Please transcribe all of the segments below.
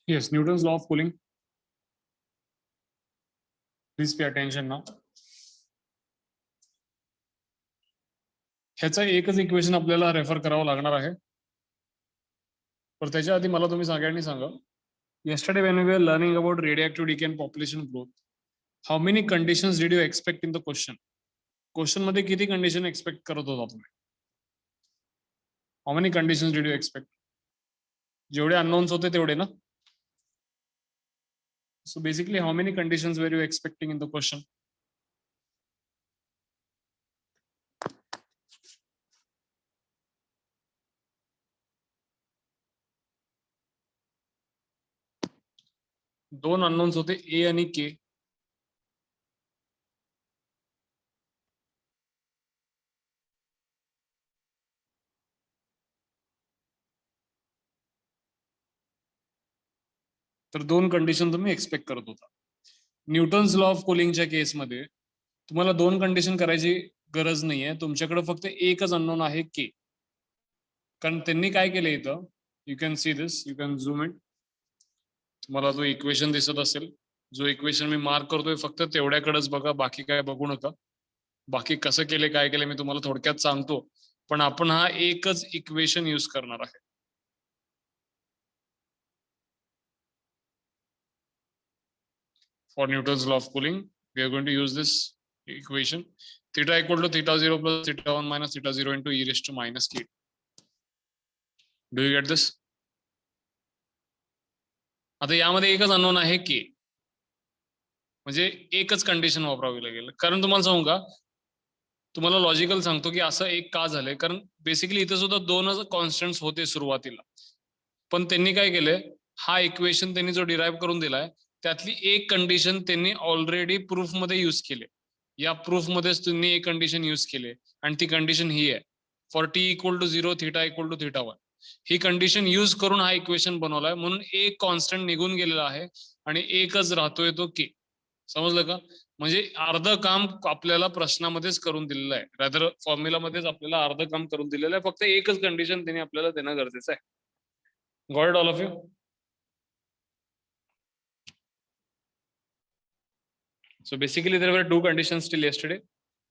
Yes, Newton's law of cooling. Please pay attention now. ह्याचा एकच equation आपल्याला refer करावं लागणार आहे. पण त्याच्या आधी मला तुम्ही सगळ्यांनी सांगा, yesterday when we were learning about radioactive decay and population growth, how many conditions did you expect in the question? Question मध्ये किती कंडिशन एक्सपेक्ट करत होता तुम्ही? How many conditions did you expect? जेवढे अननोन्स होते तेवढे ना? So basically how many conditions were you expecting in the question? दोन अननोन्स होते ए आणि के. तर दोन कंडिशन तुम्ही एक्सपेक्ट करत होता. न्यूटन्स लॉ ऑफ कूलिंगच्या केसमध्ये तुम्हाला दोन कंडिशन करायची गरज नाहीये. तुमच्याकडे फक्त एकच अननोन आहे के. कारण त्यांनी काय केलं इथं, you can see this, you can zoom it. तुम्हाला जो इक्वेशन दिसत असेल, जो इक्वेशन मी मार्क करतोय फक्त तेवढ्याकडेच बघा, बाकी काय बघू नका. बाकी कसं केले काय केले मी तुम्हाला थोडक्यात सांगतो, पण आपण हा एकच इक्वेशन यूज करणार आहे. For Newton's law of cooling, we are going to use this equation. Theta equal to theta 0 plus theta 1 minus theta 0 into e raised to minus k. Do you get this? आता यामध्ये एकच unknown आहे के, म्हणजे एकच condition वापरावी लागेल. कारण तुम्हाला सांगू का, तुम्हाला लॉजिकल सांगतो की असं एक का झालंय, कारण बेसिकली इथे सुद्धा दोनच कॉन्स्टंट्स होते सुरुवातीला. पण त्यांनी काय केलंय, हा इक्वेशन त्यांनी जो डिराइव्ह करून दिलाय त्यातली एक कंडिशन त्यांनी ऑलरेडी प्रूफ मध्ये यूज केले. या प्रूफ मध्येच त्यांनी एक कंडिशन यूज केले आणि ती कंडिशन ही आहे, for T equal to 0 theta equal to theta 1. ही कंडिशन यूज करून हा इक्वेशन बनवलाय. म्हणून एक कॉन्स्टंट निघून गेलेला आहे आणि एकच राहतोय तो के. समजलं का? म्हणजे अर्ध काम आपल्याला प्रश्नामध्येच करून दिलेलं आहे, रादर फॉर्म्युला मध्येच आपल्याला अर्ध काम करून दिलेलं आहे. फक्त एकच कंडिशन त्यांनी आपल्याला देणं गरजेचं आहे. Got it, all of you? So basically there were two conditions till yesterday,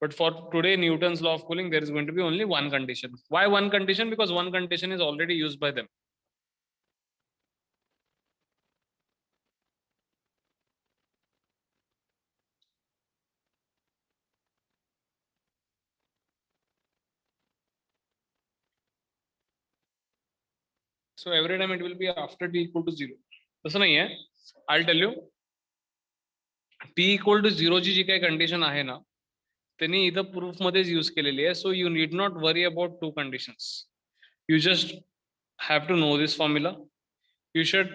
but for today Newton's law of cooling there is going to be only one condition. Why one condition? Because one condition is already used by them. So every time it will be after t equal to 0. तसं नाही आहे. I'll tell you, t equal to 0 ची जी काही condition आहे ना, त्यांनी इथं proof मध्येच यूज केलेली आहे. So you need not worry about two conditions. You just have to know this formula. You should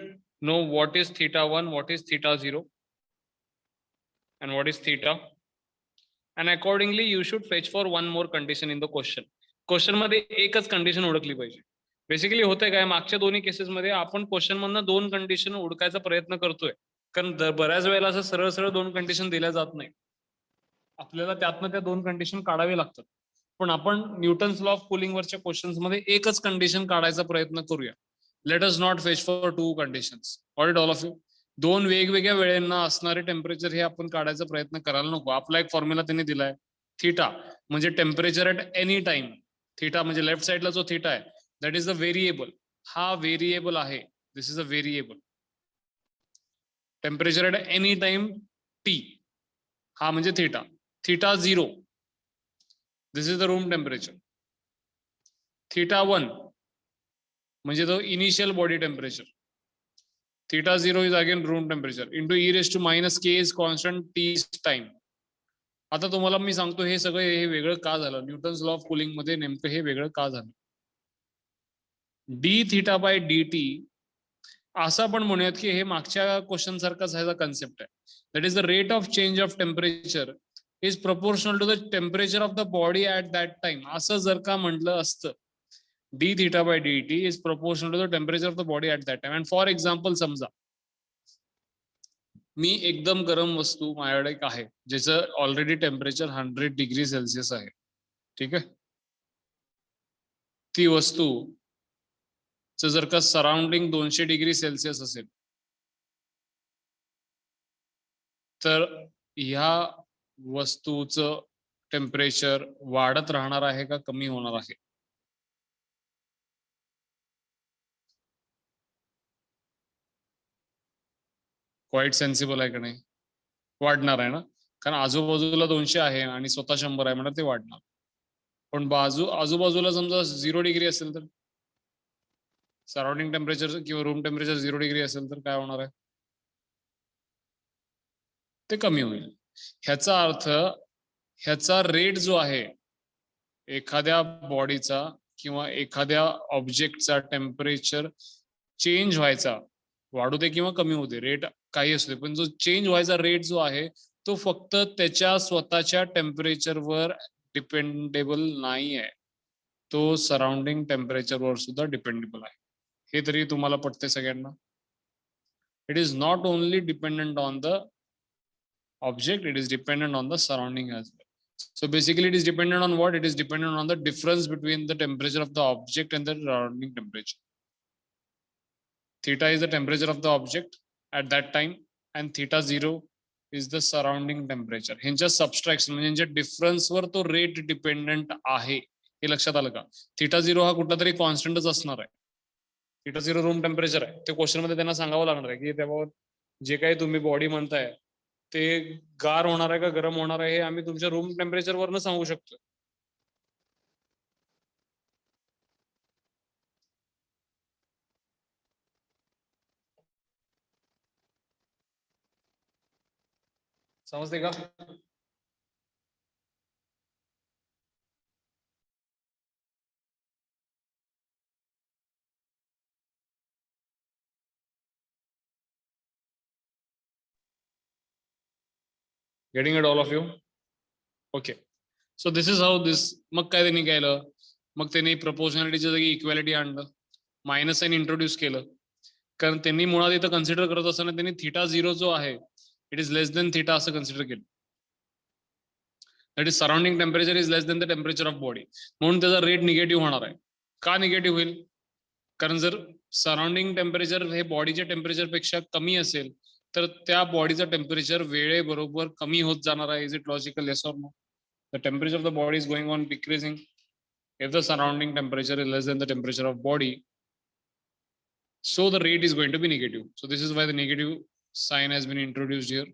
know what is theta 1, what is theta 0, and what is theta. And accordingly you should fetch for one more condition in the question. Question मध्ये एकच condition ओळखली पाहिजे. Basically होतंय काय, मागच्या दोन्ही cases मध्ये आपण क्वेश्चन मधनं दोन कंडिशन ओळखायचा प्रयत्न करतोय, कारण बऱ्याच वेळेला असं सरळ सरळ दोन कंडिशन दिल्या जात नाही. आपल्याला त्यातनं त्या दोन कंडिशन काढावे लागतात. पण आपण न्यूटन्स लॉ ऑफ कूलिंग वरच्या क्वेश्चन्स मध्ये एकच कंडिशन काढायचा प्रयत्न करूया. Let us not fetch for two conditions. All of you, दोन वेगवेगळ्या वेळेंना असणारे टेम्परेचर हे आपण काढायचा प्रयत्न करायला नको. आपला एक फॉर्म्युला त्यांनी दिलाय, थीटा म्हणजे temperature at any time. Theta म्हणजे लेफ्ट साइडला जो थीटा आहे दॅट इज द व्हेरिएबल. हा व्हेरिएबल आहे, this is a variable. Temperature at any time t, हा म्हणजे theta. Theta 0, this is the room temperature. Theta 1 म्हणजे तो initial body temperature. Theta 0 is again room temperature into E raise to minus k is constant t time. आता तुम्हाला मी सांगतो हे सगळं हे वेगळं का झालं, न्यूटन्स लॉ ऑफ कूलिंग मध्ये नेमकं हे वेगळं का झालं. D theta by D T असं आपण म्हणूयात की हे मागच्या क्वेश्चन सारखाच ह्याचा कन्सेप्ट आहे. That is the rate of change of temperature is proportional to the temperature of the body at that time. असं जर का म्हटलं असतं, D theta by D T is proportional to the temperature of the body at that time. And for example समजा मी एकदम गरम वस्तू माझ्याकडे आहे ज्याचं ऑलरेडी टेम्परेचर 100 डिग्री सेल्सिअस आहे, ठीक आहे. ती वस्तू जर का सराउंडिंग 200 डिग्री सेल्सिअस असेल तर ह्या वस्तूचं टेम्परेचर वाढत राहणार आहे का कमी होणार आहे? क्वाईट सेन्सिबल आहे का नाही? वाढणार आहे ना, कारण आजूबाजूला 200 आहे आणि स्वतः 100 आहे म्हणून ते वाढणार. पण आजूबाजूला समजा 0 डिग्री असेल तर, सराउंडिंग टेम्परेचर किंवा रूम टेम्परेचर 0 डिग्री असेल तर काय होणार आहे? ते कमी होईल. ह्याचा अर्थ ह्याचा रेट जो आहे एखाद्या बॉडीचा किंवा एखाद्या ऑब्जेक्टचा टेम्परेचर चेंज व्हायचा, वाढू दे किंवा कमी होऊ दे, रेट काही असू दे, पण जो चेंज व्हायचा रेट जो आहे तो फक्त त्याच्या स्वतःच्या टेम्परेचरवर डिपेंडेबल नाही आहे, तो सराउंडिंग टेम्परेचरवर सुद्धा डिपेंडेबल आहे. हे तरी तुम्हाला पटते सगळ्यांना? It is not only dependent on the object, it is dependent on the surrounding as well. So basically it is dependent on what? It is dependent on the difference between the temperature of the object and the surrounding temperature. Theta is the temperature of the object at that time and theta 0 is the surrounding temperature. ह्यांच्या subtraction म्हणजे ह्यांच्या difference वर तो rate dependent आहे, हे लक्षात आलं का? थीटा 0 हा कुठला तरी कॉन्स्टंटच असणार आहे. थीटा 0 रूम टेम्परेचर आहे, ते क्वेश्चन मध्ये त्यांना सांगावं लागणार आहे की त्याबाबत जे काही तुम्ही बॉडी म्हणताय ते गार होणार आहे का गरम होणार आहे हे आम्ही तुमच्या रूम टेम्परेचर वरनं सांगू शकतो. समजते का? Getting it all of you? Okay, so this is how this. मग काय त्यांनी केलं? मग त्यांनी प्रपोर्शनॅलिटीच्या जागी इक्वॅलिटी आणलं, मायनस साइन इंट्रोड्यूस केलं, कारण त्यांनी मुळात इथं कन्सिडर करत असताना त्यांनी थीटा 0 जो आहे it is less than theta असं कन्सिडर केलं. That is surrounding temperature is less than the temperature of body, म्हणून त्याचा रेट निगेटिव्ह होणार आहे. का निगेटिव्ह होईल? कारण जर सराउंडिंग टेम्परेचर हे बॉडीच्या टेम्परेचर पेक्षा कमी असेल तर त्या बॉडीचं टेम्परेचर वेळेबरोबर कमी होत जाणार आहे. Is it logical? Yes or no? The temperature of the body is going on decreasing if the surrounding temperature is less than the temperature of body, so the rate is going to be negative. So this is why the negative sign has been introduced here.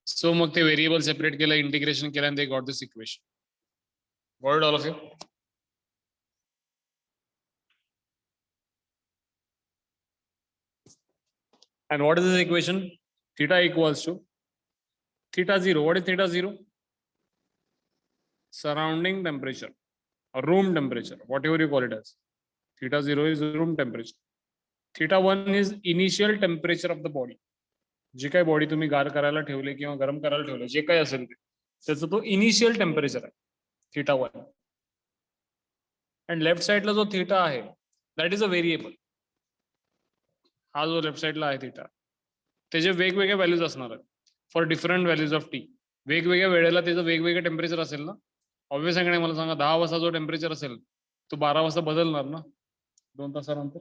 So मग ते variable separate केलं, integration केलं, and they got this equation. Got it all of you? And what is this equation? Theta equals to theta 0. What is theta 0? Surrounding temperature or room temperature, whatever you call it as. Theta 0 is room temperature. Theta 1 is initial temperature of the body. जे काही body तुम्ही गार करायला ठेवले किंवा गरम करायला ठेवले, जे काही असेल ते त्याचा तो इनिशियल टेम्परेचर आहे, थीटा 1. अँड लेफ्ट साइडला जो थीटा आहे दॅट इज अ व्हेरिएबल. हा जो लेफ्ट साइडला आहे थीटा, त्याचे वेगवेगळे व्हॅल्यूज असणार आहेत for different values of T. वेगवेगळ्या वेळेला त्याचं वेगवेगळं टेम्परेचर असेल ना. ऑब्वियस आहे का नाही? मला सांगा, 10 वाजता जो टेम्परेचर असेल तो 12 वाजता बदलणार ना 2 तासानंतर.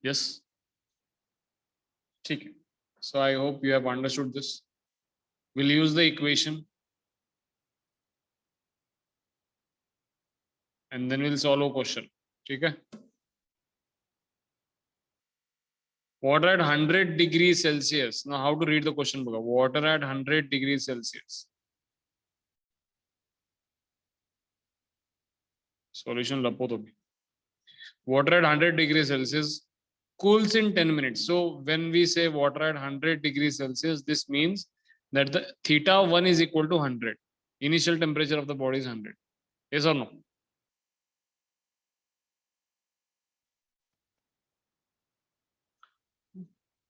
येस, ठीक आहे. So I hope you have understood this. Will use the equation and then we'll solve a question. ठीक है? Water at 100 degrees Celsius. Now how to read the question book? Water at 100 degrees Celsius. Solution lapo to bhi. Water at 100 degrees Celsius cools in 10 minutes. So when we say water at 100 degrees Celsius, this means that the theta 1 is equal to 100. Initial temperature of the body is 100. Yes or no?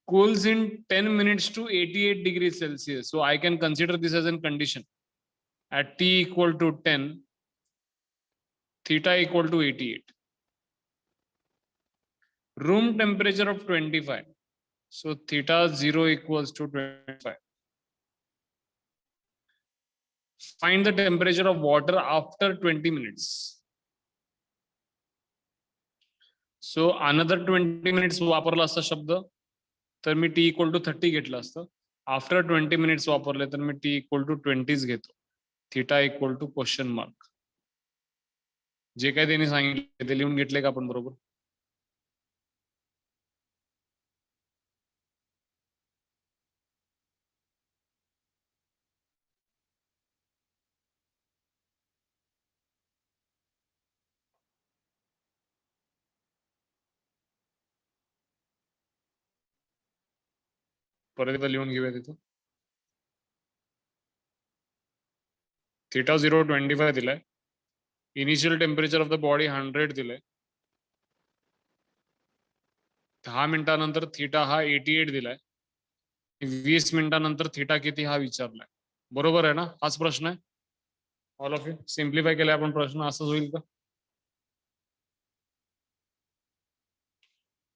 Cools in 10 minutes to 88 degrees Celsius. So I can consider this as a condition. At T equal to 10, theta equal to 88. Room temperature of 25. So theta 0 equals to 25. Find the temperature of water after 20 minutes. So another 20 minutes वापरला असता शब्द तर मी t equal to 30 घेतलं असतं. After 20 minutes वापरले तर मी t equal to 20 घेतो. Theta equal to question mark. जे काही त्यांनी सांगितले ते लिहून घेतले का आपण बरोबर? परत एकदा लिहून घेऊया तिथं. थीटा 0.25 दिलाय. Initial temperature of the body 100 दिलंय. 10 मिनिटानंतर थीटा हा 88 दिलाय. 20 मिनिटानंतर थीटा किती हा विचारलाय. बरोबर आहे ना? हाच प्रश्न आहे. ऑल ऑफ यू सिम्प्लिफाय केलाय आपण प्रश्न असंच होईल का?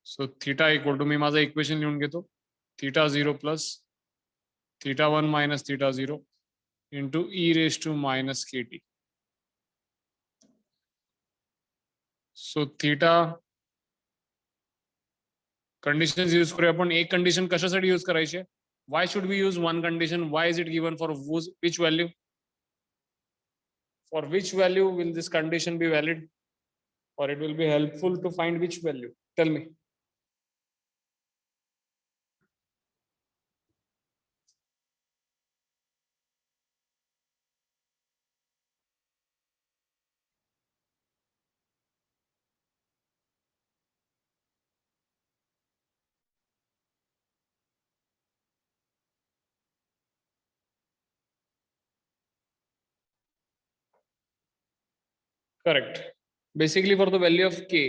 सो थीटा इक्वल टू मी माझं इक्वेशन लिहून घेतो. Theta 0 plus theta 1 minus theta 0 into E raise to minus K T. So theta condition use करूया आपण. एक कंडिशन कशासाठी यूज करायची आहे? Why should we use one condition? Why is it given for which value? For which value will this condition be valid, or it will be helpful to find which value? Tell me. Correct. Basically for the value of k.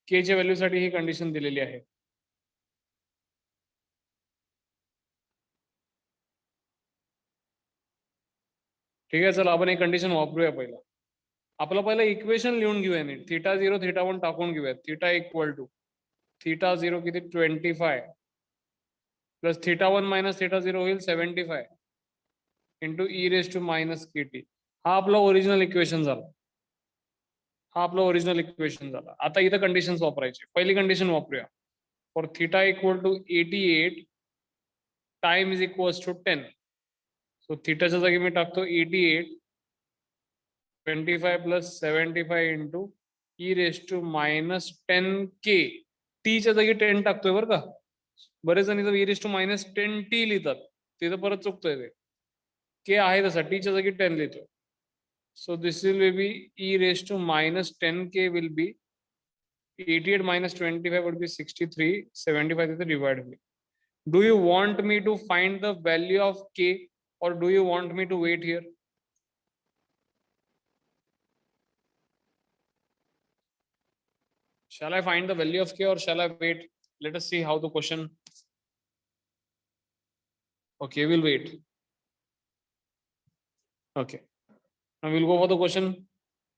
k च्या value साठी ही condition दिलेली आहे. ठीक आहे, चला आपण एक condition वापरूया. पहिला आपलं पहिलं इक्वेशन लिहून घेऊया नीट. थीटा 0 थीटा 1 टाकून घेऊया. थीटा इक्वल टू थीटा 0 किती 25 प्लस थीटा 1 मायनस थीटा 0 होईल 75 into E raise to minus K T. हा आपला ओरिजिनल इक्वेशन झाला. हा आपला ओरिजिनल इक्वेशन झाला. आता इथं कंडिशन्स वापरायचे. पहिली कंडिशन वापरूया. For theta equal to 88 time is equals to 10. So थीटाच्या जागी मी टाकतो 88 25 plus 75 into E raise to minus 10k. टीच्या जागी 10 टाकतोय बरं का. बरेच जण इथं E raise to minus 10t लिहितात. तिथं परत चुकतोय ते. के आहे तसा टीच्या जागी 10 लिहितोय. So this will be e raised to minus 10k will be 88 minus 25 would be 63. 75 is the divided. Do you want me to find the value of k, or do you want me to wait here? Shall I find the value of k or shall I wait? Let us see how the question. Okay, we'll wait. Okay. Now we'll go for the question.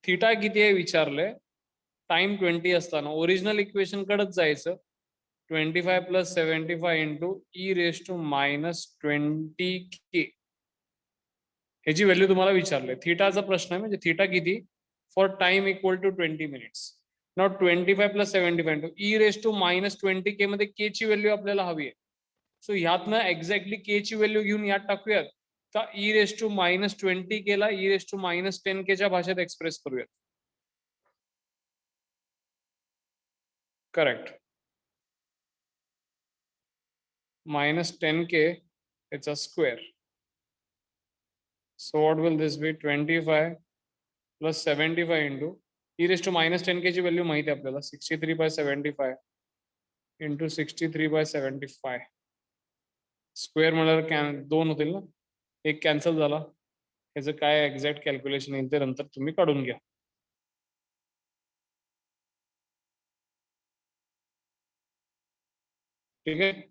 Theta किती आहे विचारलंय. Time 20 असताना original equation कडेच जायचं. 25 plus 75 into e raised to minus 20k. ह्याची value तुम्हाला विचारले. थीटाचा प्रश्न आहे म्हणजे थीटा किती for time equal to 20 minutes. Not 25 plus 75 into E raise to minus 20k मध्ये के ची व्हॅल्यू आपल्याला हवी आहे. सो ह्यातनं एक्झॅक्टली के ची व्हॅल्यू घेऊन यात टाकूयात. तर E raise to minus 20k ला E raise to minus 10k च्या भाषेत एक्सप्रेस करूयात. Correct. minus 10k, it's a square. So what will this be? 25 plus 75 into e raised to minus 10k ची value माहिती आहे आपल्याला. 63 by 75 into 63 by 75 स्क्वेअर म्हणाल दोन होतील ना. एक कॅन्सल झाला. ह्याचं काय एक्झॅक्ट कॅल्क्युलेशन येईल ते नंतर तुम्ही काढून घ्या. ठीक आहे.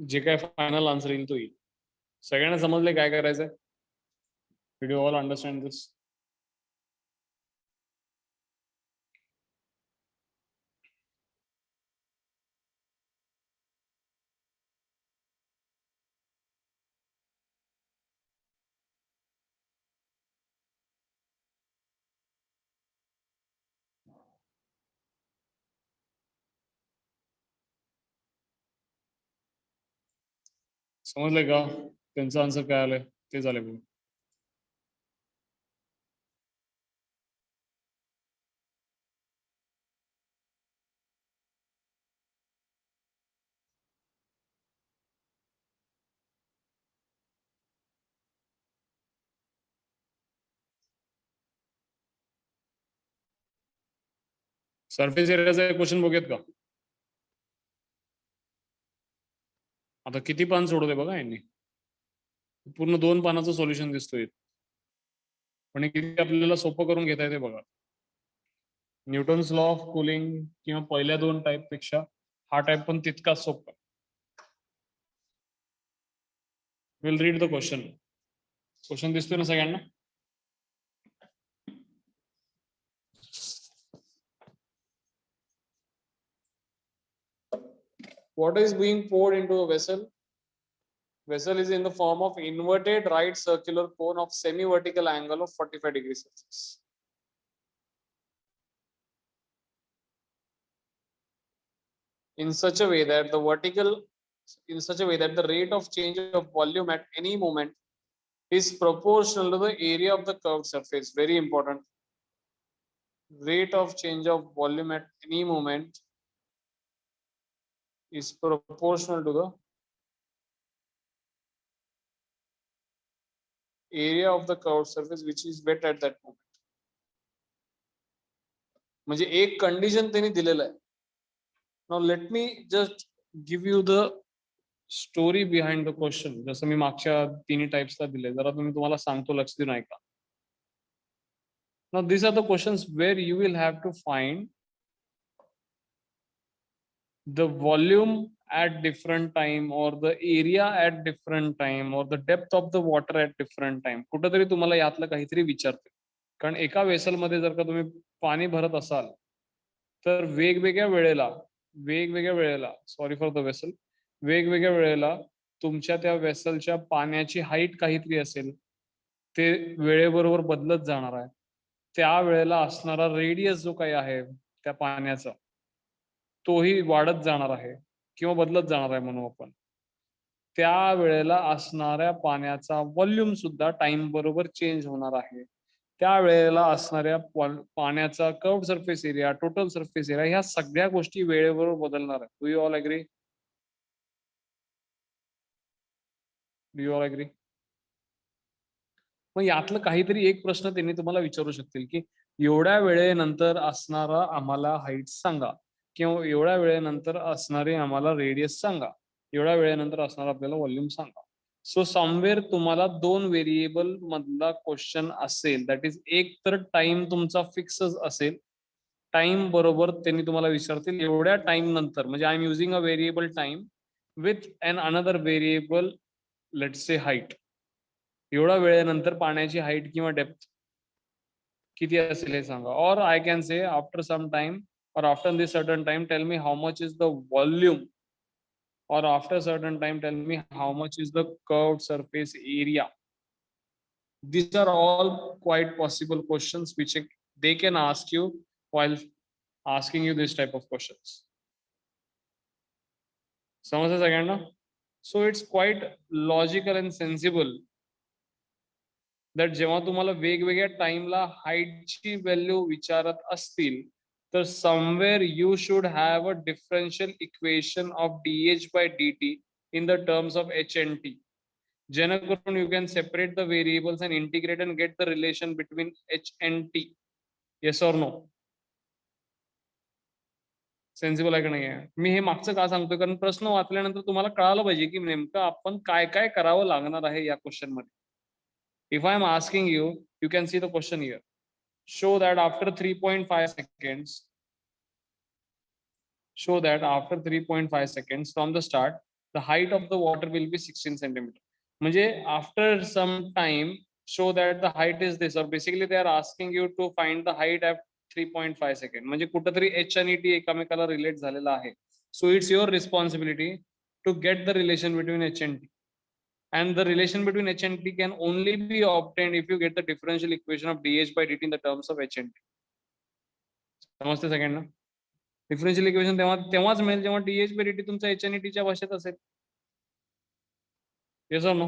जे काय फायनल आन्सर येईल तो येईल. सगळ्यांना समजले काय करायचंय? डिड यू ऑल अंडरस्टँड दिस? समजले का? त्यांचं आन्सर काय आलंय ते झाले बघ. सरफेस एरियाचा क्वेश्चन बघूयात का? आता किती पान सोडवले बघा यांनी. पूर्ण 2 पानाचं सोल्युशन दिसतोय. पण हे किती आपल्याला सोपं करून घेता येते बघा. न्यूटन्स लॉ ऑफ कूलिंग किंवा पहिल्या 2 टाईप पेक्षा हा टाईप पण तितकाच सोपा. Will read the question. Question दिसतोय ना सगळ्यांना? What is being poured into a vessel? Vessel is in the form of inverted right circular cone of semi-vertical angle of 45 degrees Celsius. In such a way that the rate of change of volume at any moment is proportional to the area of the curved surface. Very important. Rate of change of volume at any moment is proportional to the area of the curved surface which is wet at that moment. म्हणजे एक condition त्यांनी दिलेलं आहे. Now let me just give you the story behind the question. जसं मी मागच्या तिन्ही टाइप्सला दिले, जरा तुम्हाला सांगतो, लक्ष देऊन ऐका. Now these are the questions where you will have to find the volume at different time or the area at different time or the depth of the water at different time. कुठेतरी तुम्हाला यातलं काहीतरी विचारते. कारण एका vessel मध्ये जर का तुम्ही पाणी भरत असाल तर वेगवेगळ्या वेळेला सॉरी फॉर द वेसल, वेगवेगळ्या वेळेला तुमच्या त्या वेसलच्या पाण्याची हाईट काहीतरी असेल, ते वेळेबरोबर बदलत जाणार आहे. त्या वेळेला असणारा रेडियस जो काही आहे त्या पाण्याचा, तोही वाढत जाणार आहे किंवा बदलत जाणार आहे म्हणू आपण. त्या वेळेला असणाऱ्या पाण्याचा व्हॉल्यूम सुद्धा टाइम बरोबर चेंज होणार आहे. त्या वेळेला असणाऱ्या पाण्याचा curved surface area, total surface area, ह्या सगळ्या गोष्टी वेळेबरोबर बदलणार आहेत. Do you all agree? Do you all agree? मग यातलं काहीतरी एक प्रश्न त्यांनी तुम्हाला विचारू शकतील की एवढ्या वेळेनंतर असणारा आम्हाला हाईट सांगा, किंवा एवढ्या वेळेनंतर असणारे आम्हाला रेडियस सांगा, एवढ्या वेळेनंतर असणारा आपल्याला व्हॉल्यूम सांगा. सो समवेअर तुम्हाला 2 व्हेरिएबल मधला क्वेश्चन असेल, दॅट इज एक तर टाइम तुमचा फिक्सच असेल, टाइम बरोबर त्यांनी तुम्हाला विचारतील एवढ्या टाइम नंतर, म्हणजे I am using a variable time with an another variable let's say height. एवढ्या वेळेनंतर पाण्याची हाईट किंवा डेप्थ किती असेल हे सांगा. Or I can say after some time or after this certain time tell me how much is the volume, or after certain time tell me how much is the curved surface area. These are all quite possible questions which they can ask you while asking you this type of questions. समजलं सगळ्यांना? So it's quite logical and sensible that जेव्हा तुम्हाला वेगवेगळ्या टाइमला हाईटची value विचारत असतील, तर somewhere you should have a differential equation of dH by dt in the terms of h and t. जेणेकरून you can separate the variables and integrate and get the relation between h and t. Yes or no? Sensible आहे का नाही आहे? मी हे मागचं का सांगतोय, कारण प्रश्न वाचल्यानंतर तुम्हाला कळालं पाहिजे की नेमकं आपण काय काय करावं लागणार आहे या क्वेश्चन मध्ये. If I am asking you, you can see the question here. Show that after 3.5 seconds, from the start, the height of the water will be 16 centimeter. म्हणजे after some time show that the height is this, or basically they are asking you to find the height at 3.5 second. म्हणजे कुठेतरी h आणि t एकमेकाला relate झालेला आहे. So it's your responsibility to get the relation between h and t. And the relation between h and t can only be obtained if you get the differential equation of dh by dt in the terms of h and t. समजते सगळ्यांना? Differential equation तेव्हाच मिळेल जेव्हा dh by dt तुमचा h आणि t च्या भाषेत असेल. Yes or no?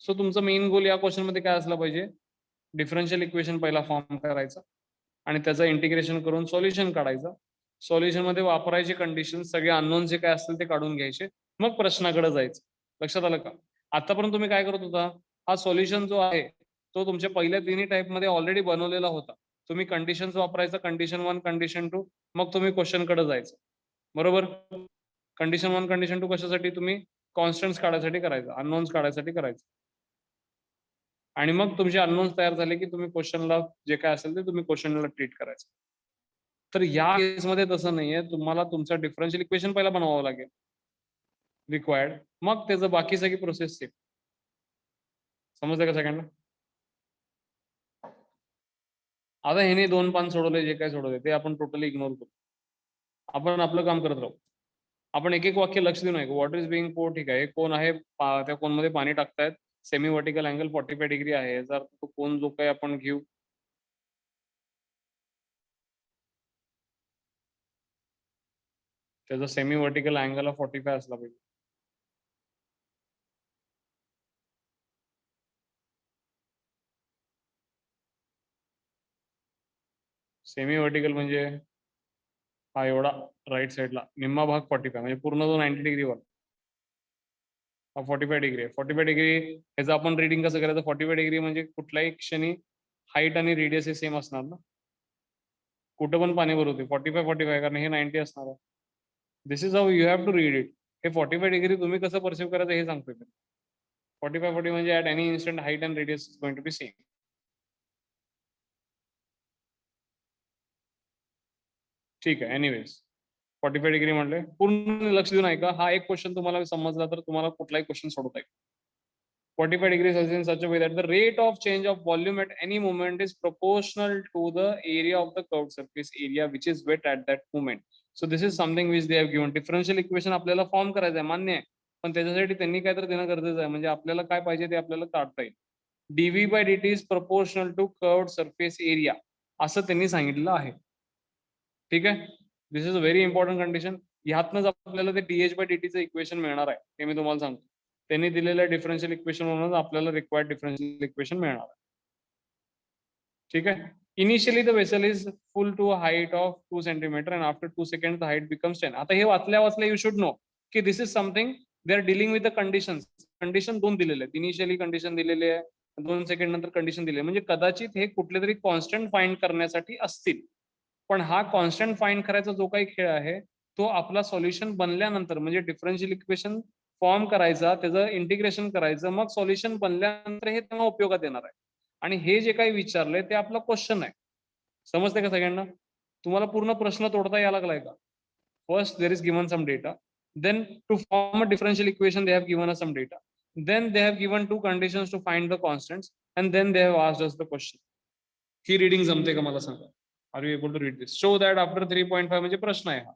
सो तुमचा मेन गोल या क्वेश्चन मध्ये काय असला पाहिजे? डिफरन्शियल इक्वेशन पहिला फॉर्म करायचा आणि त्याचं इंटिग्रेशन करून सॉल्युशन काढायचं. सॉल्युशन मध्ये वापरायचे कंडिशन सगळे अननोन जे काय असतील ते काढून घ्यायचे, मग प्रश्नाकडे जायचं. लक्षात आलं का? आतापर्यंत तुम्ही काय करत होता? हा सॉल्युशन जो आहे तो तुमच्या पहिल्या तिन्ही टाइप मध्ये ऑलरेडी बनवलेला होता. तुम्ही कंडिशन्स वापरायचं, कंडिशन 1, कंडिशन 2, मग तुम्ही क्वेश्चन कडे जायचं. बरोबर? कंडिशन 1, कंडिशन 2 कशासाठी? तुम्ही कॉन्स्टंट्स काढायसाठी करायचं, अननोन्स काढायसाठी करायचं. आणि मग तुमचे अननोन्स तयार झाले की तुम्ही क्वेश्चनला जे काय असेल ते तुम्ही क्वेश्चनला ट्रीट करायचं. तर या केसमध्ये तसं नाहीये, तुम्हाला तुमचं डिफरन्शियल इक्वेशन पहिला बनवावं लागेल रिक्वायर्ड, मग त्याचं बाकी सगळी प्रोसेस सेम. समजलं का सगळ्यांना? आता ह्याने 2 पान सोडवले, जे काय सोडवले ते आपण टोटली इग्नोर करू. आपण आपलं काम करत राहू. आपण एक एक वाक्य लक्ष देऊ नये. व्हॉट इज बिंग पोर, ठीक आहे, कोण आहे, त्या कोनमध्ये पाणी टाकतायत, सेमी व्हर्टिकल अँगल 45 डिग्री आहे, याचा अर्थ तो कोन जो काही आपण घेऊ त्याचा सेमी व्हर्टिकल अँगल 45 असला पाहिजे. सेमी व्हर्टिकल म्हणजे हा एवढा राईट साईडला निम्मा भाग 45 म्हणजे पूर्ण जो 90 डिग्रीवर हा 45 डिग्री आहे. 45 डिग्री ह्याचं आपण रिडिंग कसं करायचं? 45 डिग्री म्हणजे कुठल्याही क्षणी हाईट आणि रेडियस हे सेम असणार ना. कुठं पण पाणी भरवते 45 कारण हे 90 असणार आहे. This is how you have to read it. हे 45 डिग्री तुम्ही कसं परसिव्ह करायचं हे सांगतोय. 45 म्हणजे at any instant height and radius is going to be same. ठीक आहे. एनिवेज 45 डिग्री म्हणले, पूर्ण लक्ष देऊन ऐका. हा एक क्वेश्चन तुम्हाला समजला तर तुम्हाला कुठलाही क्वेश्चन सोडवता येईल. 45 degrees Celsius in such a way that the rate of change of volume at any moment is proportional to the area of the curved surface area which is wet at that moment. So this is something which they have given. Differential equation आपल्याला form करायचं आहे, मान्य आहे, पण त्याच्यासाठी त्यांनी काय तर देणं गरजेचं आहे. म्हणजे आपल्याला काय पाहिजे ते आपल्याला काढता येईल. dv by dt is proportional to curved surface area असं त्यांनी सांगितलं आहे. ठीक आहे. This is a very important condition. ह्यातनंच आपल्याला ते dh by dt चं इक्वेशन मिळणार आहे, हे मी तुम्हाला सांगतो. त्यांनी दिलेल्या डिफरन्शियल इक्वेशन म्हणून आपल्याला रिक्वायर्ड डिफरन्शियल इक्वेशन मिळणार आहे. ठीक आहे. Initially the vessel is full to height of 2 centimetre and after 2 second the height becomes 10. आता हे वाचल्या यू शुड नो की this is something they are dealing with the conditions. Condition 2 दिलेले आहेत. इनिशियली कंडिशन दिलेली आहे, 2 सेकंड नंतर condition दिली आहे. म्हणजे कदाचित हे कुठले तरी कॉन्स्टंट फाइंड करण्यासाठी असतील. पण हा कॉन्स्टंट फाइंड करायचा जो काही खेळ आहे तो आपला सॉल्युशन बनल्यानंतर, म्हणजे डिफरन्शियल इक्वेशन फॉर्म करायचा, त्याचं इंटिग्रेशन करायचं, मग सॉल्युशन बनल्यानंतर हे तेव्हा उपयोगात येणार आहे. आणि हे जे काही विचारलंय ते आपला क्वेश्चन आहे. समजते का सगळ्यांना? तुम्हाला पूर्ण प्रश्न तोडता यायला लागलाय का? First there is given some data, then to form a differential equation they have given us some data, then they have given 2 conditions to find the constants, and then they have asked us the question. ही reading जमते का मला सांगा? Are you able to read this? Show that after 3.5 म्हणजे प्रश्न आहे हा.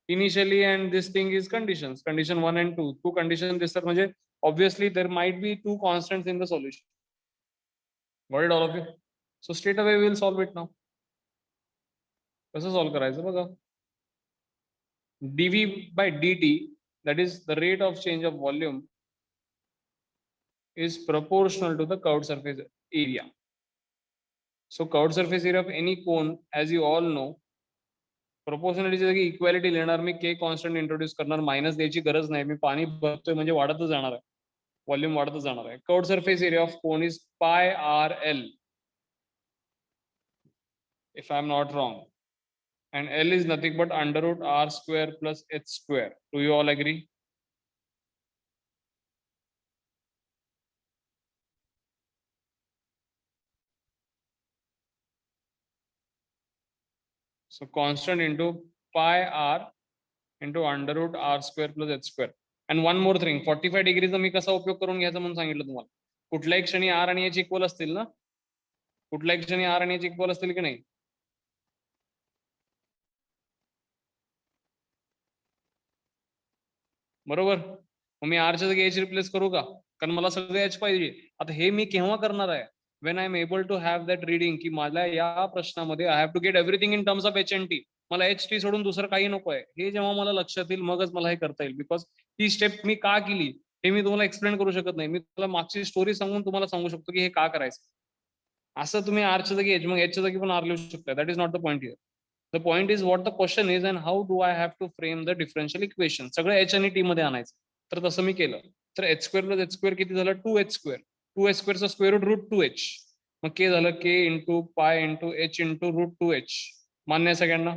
Initially and this thing is conditions, condition 1 and 2, 2 condition दिसतात म्हणजे obviously there might be 2 constants in the solution. Got it all of you? So straight away we will solve it now. कसं solve करायचं बघा. dv by dt, that is the rate of change of volume, is proportional to the curved surface area. So curved surface area of any cone, as you all know, प्रोपोर्शनलिटीची जागी equality लिहिणार मी, के constant introduce करणार, minus द्यायची गरज नाही. मी पाणी भरतोय म्हणजे वाढतच जाणार आहे, व्हॉल्यूम वाढतच जाणार आहे. Curved surface area of cone is pi R L, if I am not wrong, and L is nothing but under root R square plus H square. Do you all agree? So constant into pi R into under root R square plus H square. And one more thing, 45 डिग्रीचा मी कसा उपयोग करून घ्यायचा म्हणून सांगितलं तुम्हाला. कुठल्याही क्षणी आर आणि एच इक्वल असतील ना, कुठल्याही क्षणी आर आणि एच इक्वल असतील की नाही. बरोबर. मग मी आरच्या जागी एच रिप्लेस करू का, कारण मला सगळं एच पाहिजे. आता हे मी केव्हा करणार आहे, when I am able to have that reading, की मला या प्रश्नामध्ये I have to get everything in terms of H and T. मला एच टी सोडून दुसरं काही नको आहे, हे जेव्हा मला लक्षात येईल मगच मला हे करता येईल. बिकॉज ही स्टेप मी का केली हे मी तुम्हाला एक्सप्लेन करू शकत नाही. मी तुम्हाला मागची स्टोरी सांगून तुम्हाला सांगू शकतो की हे का करायचं. असं तुम्ही आरच्या जागी एच, मग एचच्या जागी पण आर लिहू शकता. That is not the point here. The point is what the question is and how do I have to frame the differential equation. सगळं एच आणि टी मध्ये आणायचं. तर तसं मी केलं. तर H square plus H square किती झालं, 2h square. 2h स्क्वेअरचा square route 2h. मग के झालं k into pi into h into root 2h. मान्य आहे सगळ्यांना.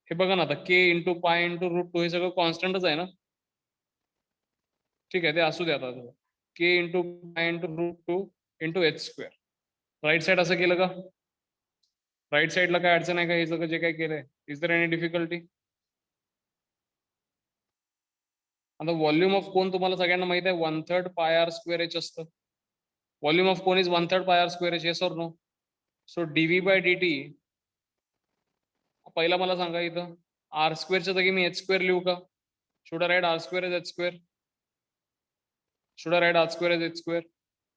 हे बघा ना आता, k into pi into root 2 हे सगळं कॉन्स्टंटच आहे ना. ठीक आहे, ते असू द्या आता. K into pi into root 2 into h square. Right side असं केलं का, राईट साईडला काय अडचण आहे का, हे सगळं जे काय केलंय, इज दर एनी डिफिकल्टी. आता व्हॉल्यूम ऑफ कोन तुम्हाला सगळ्यांना माहित आहे 1/3 पाय आर स्क्वेअर एच असतं. Volume of cone is 1/3 pi R square H. Yes or no. So DV by D T, पहिला मला सांगा इथं आर स्क्वेअरच्या जागी मी एच स्क्वेअर लिहू का. Should I write r square as h square, should I write r square as h square.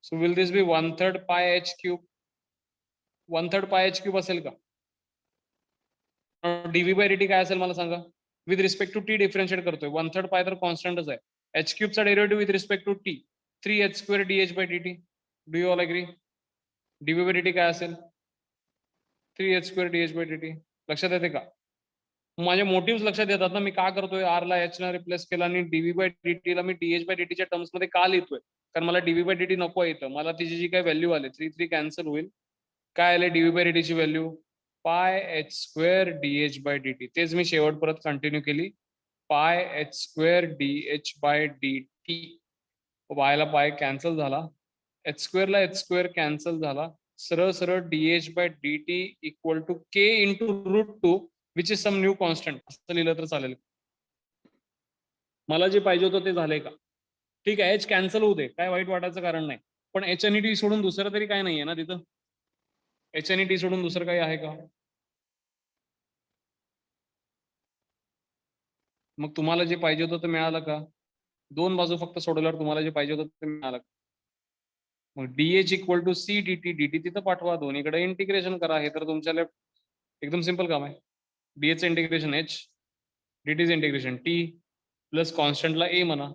So will this be 1/3 pi H cube. 1/3 pi H cube असेल का. DV by D t काय असेल मला सांगा. With respect to t differentiate करतोय. 1/3 pi तर कॉन्स्टंटच आहे. एच क्यूबचा derivative with respect to t 3h square d h by D t. Do you all agree. D v by D t काय असेल 3h square d h by D t. लक्षात येते का. माझे मोटिव्ह लक्षात येतात ना, मी का करतोय आर ला एच ला रिप्लेस केला आणि डीव्ही बाय डी ला मी डीएच बाय डीटीच्या टर्म्स मध्ये का लिहितोय. कारण मला डीव्ही बाय डी नको येतं. मला तिची जी काही व्हॅल्यू आले 3 कॅन्सल होईल. काय आले डीव्ही बाय डी ची value pi h square d h by D t. तेच मी शेवट परत कंटिन्यू केली. Pi h square d h by D t. पायला पाय कॅन्सल झाला, एच स्क्वेअर ला एच स्क्वेअर कॅन्सल झाला. सरळ सरळ d h by D t equal to k into root 2 which is some new constant. असं लिहिलं तर चालेल. मला जे पाहिजे होतं ते झालंय का. ठीक आहे, एच कॅन्सल होऊ दे, काय वाईट वाटायचं कारण नाही. पण एच आणि टी सोडून दुसरं तरी काय नाहीये ना तिथं. एच आणि टी सोडून दुसरं काही आहे का. मग तुम्हाला जे पाहिजे होतं ते मिळालं का. दोन बाजू फक्त सोडवल्यावर तुम्हाला जे पाहिजे होतं ते मिळालं. मग DH equal to C D T. D T तिथं पाठवा, दोन्हीकडे इंटिग्रेशन करा. हे तर तुमच्या लेफ्ट एकदम सिंपल काम आहे. डीएच इंटिग्रेशन एच, डीटीच इंटिग्रेशन टी प्लस कॉन्स्टंटला ए म्हणा.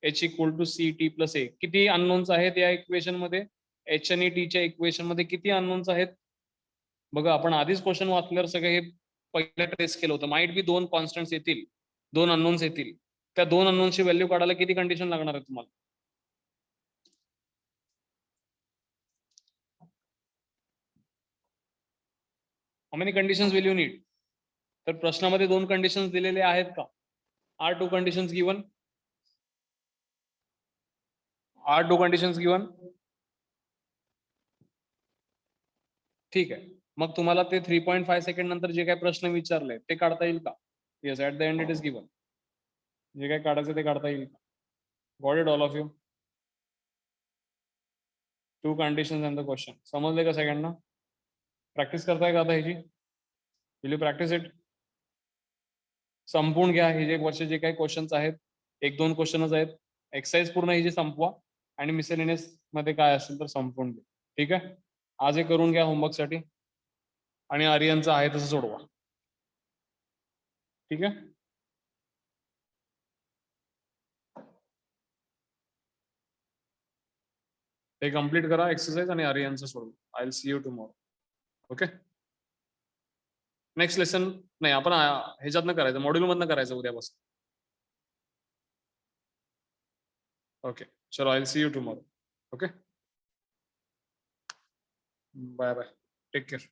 H equal to c t plus a. किती अननोन्स आहेत या इक्वेशन मध्ये. एच आणि टीच्या इक्वेशन मध्ये किती अननोन्स आहेत बघा. आपण आधीच क्वेश्चन वाचल्यावर सगळं हे पहिलं ट्रेस केलं होतं. माइट बी दोन कॉन्स्टंट्स येतील, दोन अननोन्स येतील. त्या दोन अननोन्सची व्हॅल्यू काढायला किती कंडिशन लागणार आहे तुम्हाला. How many conditions will you need. तर प्रश्नामध्ये दोन कंडिशन्स दिलेले आहेत का. Are two conditions given, are two conditions given. ठीक आहे, मग तुम्हाला ते 3.5 सेकंड नंतर जे काही प्रश्न विचारले ते काढता येईल का. Yes, at the end it is given. जे काही काढायचं ते काढता येईल का. Got it all of you. Two conditions and the question. समजले का सगळ्यांना. प्रॅक्टिस करताय का आता ह्याची. Will you practice it. संपवून घ्या हे जे वर्ष जे काही क्वेश्चन्स आहेत. 1-2 क्वेश्चनच आहेत. एक्सरसाइज पूर्ण ही जी संपवा आणि मिसेलेनियस मध्ये काय असेल तर संपवून घ्या. ठीक आहे, आज हे करून घ्या होमवर्क साठी आणि आर्यनचं आहे तसं सोडवा. ठीक आहे. हे कम्प्लीट करा एक्सरसाइज आणि आर्यनचं सोडवा. I will see you tomorrow. Okay. Next lesson नाही, आपण ह्याच्यातनं करायचं, मॉड्यूल मधनं करायचं उद्यापासून. ओके चलो, I will see you tomorrow. Okay, bye bye, take care.